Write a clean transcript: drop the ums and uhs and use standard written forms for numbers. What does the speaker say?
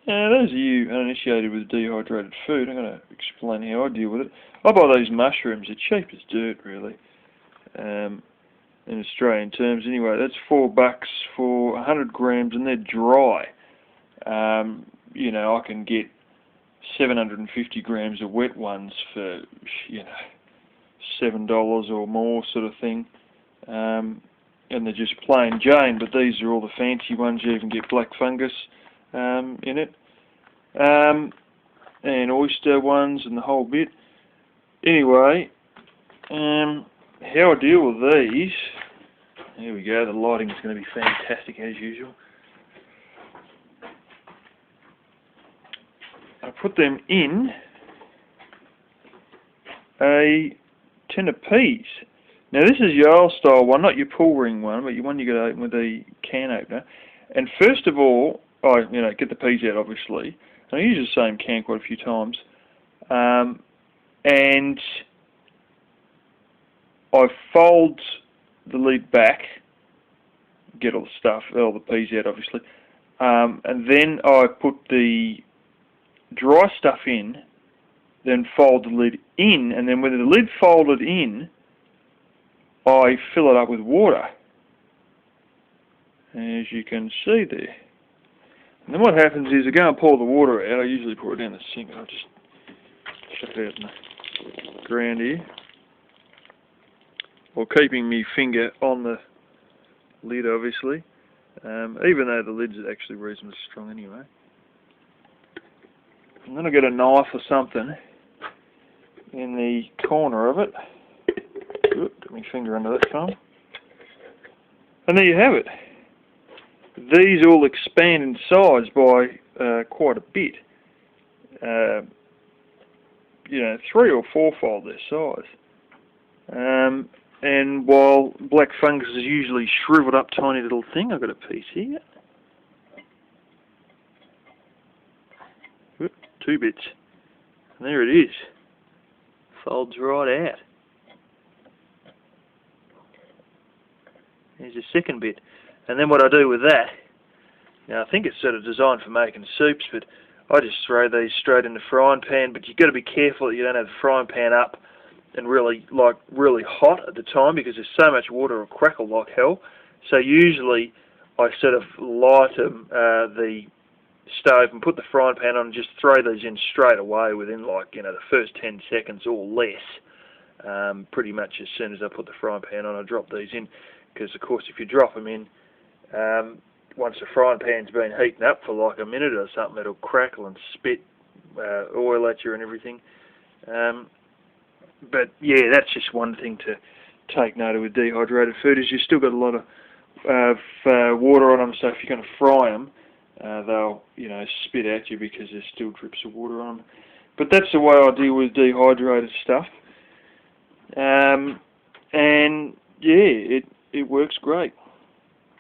Those of you uninitiated with dehydrated food, I'm going to explain how I deal with it. I buy these mushrooms. They're cheap as dirt, really. In Australian terms, anyway. That's $4 for 100 grams, and they're dry. You know, I can get 750 grams of wet ones for, you know, $7 or more, sort of thing. And they're just plain Jane, but these are all the fancy ones. You even get black fungus in it, and oyster ones and the whole bit. Anyway, how I deal with these, here we go, the lighting's going to be fantastic as usual. I put them in a tin of peas. Now this is your old style one, not your pull ring one, but your one you got to open with a can opener. And first of all, get the peas out obviously. And I use the same can quite a few times. And I fold the lid back, get all the stuff, all the peas out obviously. And then I put the dry stuff in, then fold the lid in, and then with the lid folded in, I fill it up with water, as you can see there. And then what happens is I go and pour the water out. I usually pour it down the sink, and I'll just chuck it out in the ground here, while keeping my finger on the lid obviously, even though the lid's actually reasonably strong anyway. And then I get a knife or something in the corner of it. Get my finger under that time. And there you have it. These all expand in size by quite a bit. You know, 3- or 4-fold their size. And while black fungus is usually shriveled up tiny little thing, I've got a piece here. 2 bits. And there it is. Folds right out. There's a second bit. And then what I do with that, now I think it's sort of designed for making soups, but I just throw these straight in the frying pan, but you've got to be careful that you don't have the frying pan up and really hot at the time, because there's so much water it'll crackle like hell. So usually I sort of light the stove and put the frying pan on and just throw these in straight away within, like, you know, the first 10 seconds or less. Pretty much as soon as I put the frying pan on, I drop these in, because of course if you drop them in once the frying pan's been heating up for like a minute or something, it'll crackle and spit oil at you and everything. But yeah, that's just one thing to take note of with dehydrated food, is you've still got a lot of water on them, so if you're going to fry them, they'll, you know, spit at you because there's still drips of water on them. But that's the way I deal with dehydrated stuff. And yeah, it works great.